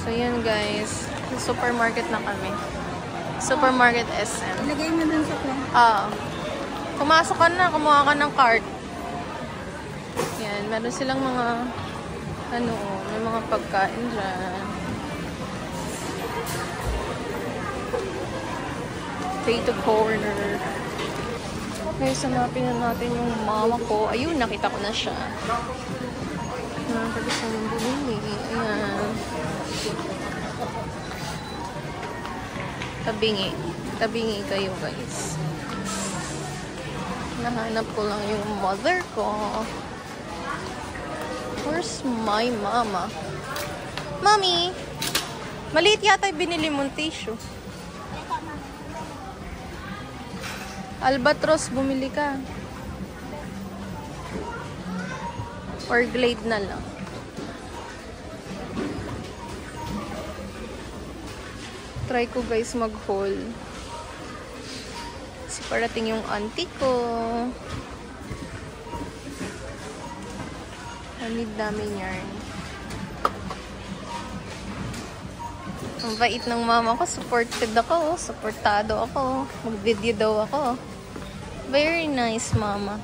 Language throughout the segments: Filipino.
So, yan guys. Supermarket na kami. Supermarket SM. Ilagay mo dun sa kwan. Pumasok ka na, kumuha ka ng card. Yan, meron silang mga may mga pagkain dyan. Potato corner. Okay, sanapin na natin yung mama ko. Ayun, nakita ko na siya. Nakakagis na ng bumili. Ayan. Tabingi kayo guys. Nahanap ko lang yung mother ko. Where's my mama? Mommy! Maliit yata yung binili mong tissue. Albatros, bumili ka. Or Glade na lang. Try ko guys mag-haul. Kasi parating yung auntie ko. I need namin yarn. Ang bait ng mama ko. Supported ako. Supportado ako. Mag-video daw ako. Very nice, mama.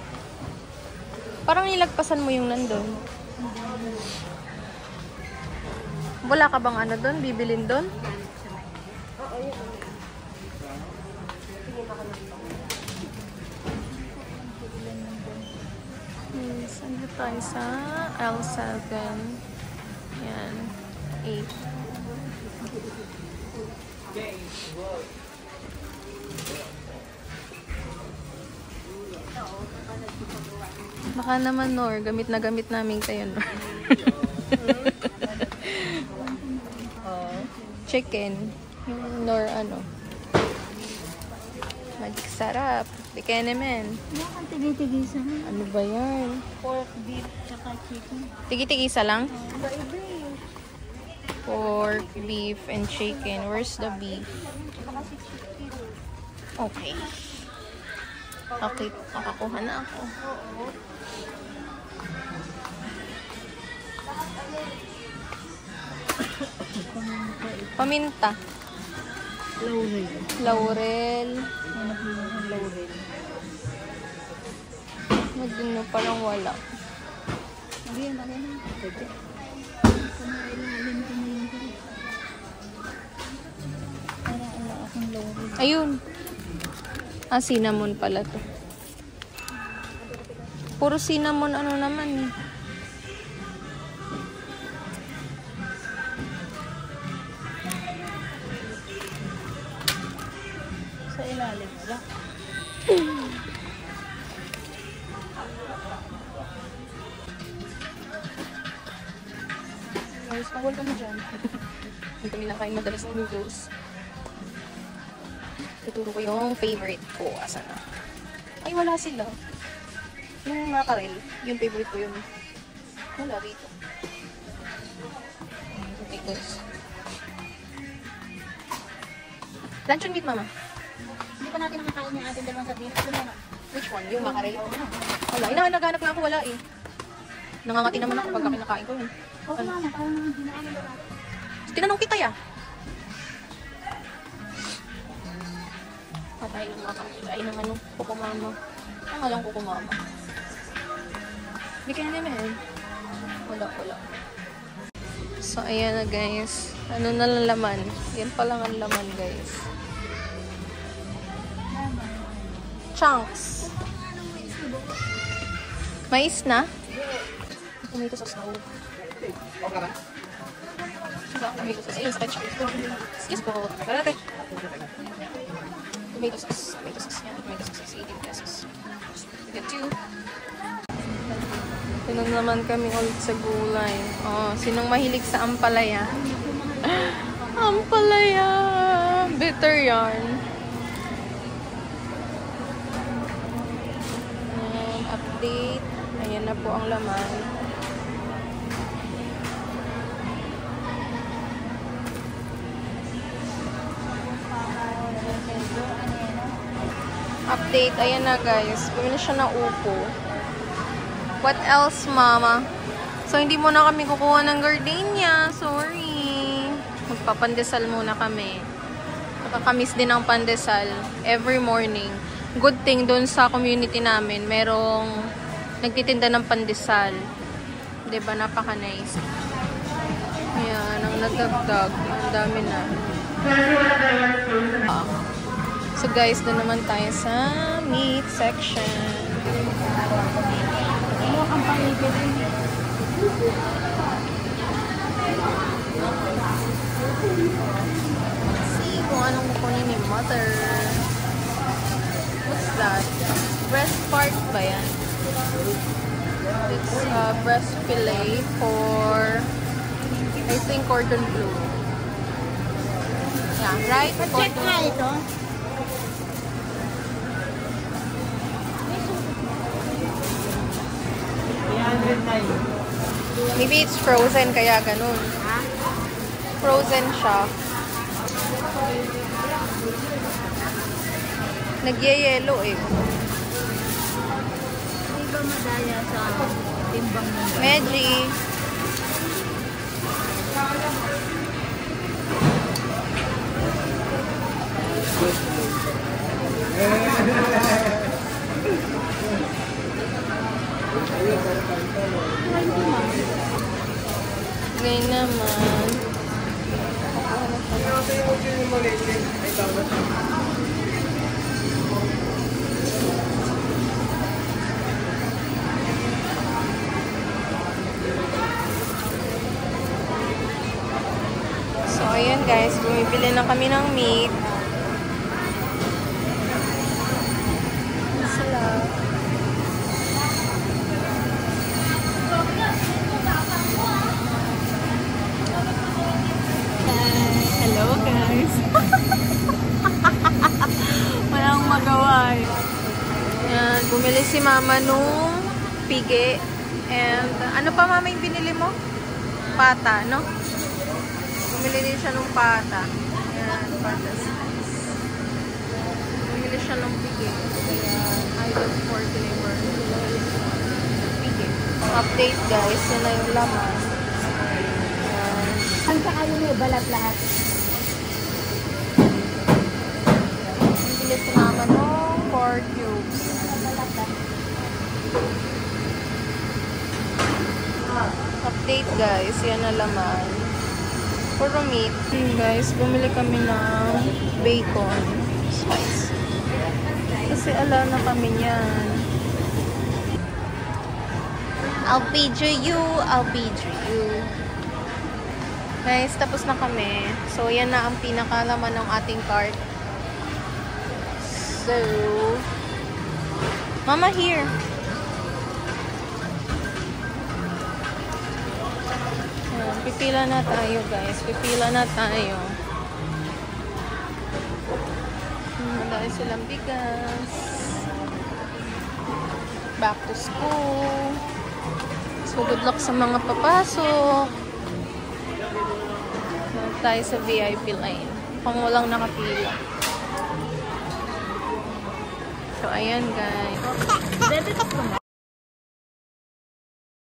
Parang nilagpasan mo yung nandun. Wala ka bang ano doon? Bibilin doon? Saan na tayo sa L7? Yan. 8. Baka naman, Nor. Gamit na gamit namin kayo, Nor. Chicken. Yung Nor, ano. Magic sarap. Bikenemen. Tigi-tigisa. Ano ba yan? Pork, beef, tsaka chicken. Tigi-tigisa lang? Pork, beef, and chicken. Where's the beef? Okay. Okay, nakakuha na ako. Paminta. Laurel. Laurel. Laurel. Magdino parang wala. Hindi yan, bakit na? Pwede. Para ala akong laurel. Ayun. Cinnamon pala to. Puro cinnamon ano naman eh. Sa ilalim wala. Guys, pawal ka mo dyan. Hindi kami nakain madalas ng noodles. Tuturo ko yung favorite ko. Asa na? Ay, wala sila. Yung makarel, yung favorite ko yun. Wala dito. Potatoes. Luncheon meat, mama. Hindi pa natin nakakain yung ating dalawang sabihin. Which one? Yung makarel? Wala. Naghanap na ako, wala eh. Nangangati naman ako pagka kinakain ko yun. Oo, mama. Parang naman dinaanan ba? Tinanong kita ya. Patay yung makakain ng ano, kuko mama. Ang alang kuko mama. Hindi ka na naman. Wala. So, ayan na guys. Ano na lang laman? Yan pa lang ang laman guys. Chunks. Mais na? Tomato sauce na. Tomato sauce. Ayun, sketch. Excuse po. Karate. Tomato sauce. Yan, tomato sauce. 18 pesos. We get 2. Tinong naman kami ulit sa gulay. Oh, sinong mahilig sa ampalaya? Ampalaya! Bitter yarn. And update. Ayan na po ang laman. Update. Ayan na guys. Bumili siya ng upo. What else, mama? So, hindi mo na kami kukuha ng gardenia. Sorry. Magpapandesal muna kami. Nakakamiss din ang pandesal every morning. Good thing doon sa community namin, merong nagtitinda ng pandesal. Diba? Napaka-nice. Ayan, ang nadagdag. Ang dami na. So guys, doon naman tayo sa meat section. Ano ang pangipit? See kung anong kukunin ni mother. What's that? Breast part ba yan? It's breast fillet for, I think, cordon bleu. Yeah, right? Check nga ito. Maybe it's frozen kaya ganun. Frozen siya. Nagyayelo eh. Hindi ba madaya sa timbang ng Medji. Ngayon naman. So, ayan guys. Bumibili na kami ng meat. Sila. Hello guys. Walang magawa eh. Ayan, bumili si mama nung pigi. And ano pa mama yung binili mo? Pata, no? Bumili din siya nung pata. Ayan, pata slice. Bumili siya nung pigi. Ayan, idol for flavor. Pigi. Update guys, yun na yung laman. Ayan. Ang kaano mo, balat lahat. Bumili si mama nung 4 cubes. Update guys, yan na laman. Puro meat. Guys, bumili kami ng bacon spice. Kasi ala na kami yan. I'll feed you, I'll feed you. Guys, tapos na kami. So, yan na ang pinakalaman ng ating cart. So, Mama, here. Pipila na tayo, guys. Pipila na tayo. Dahil silang bigas. Back to school. So, good luck sa mga papasok. Tayo sa VIP line. Kung walang nakapila. So, ayan, guys.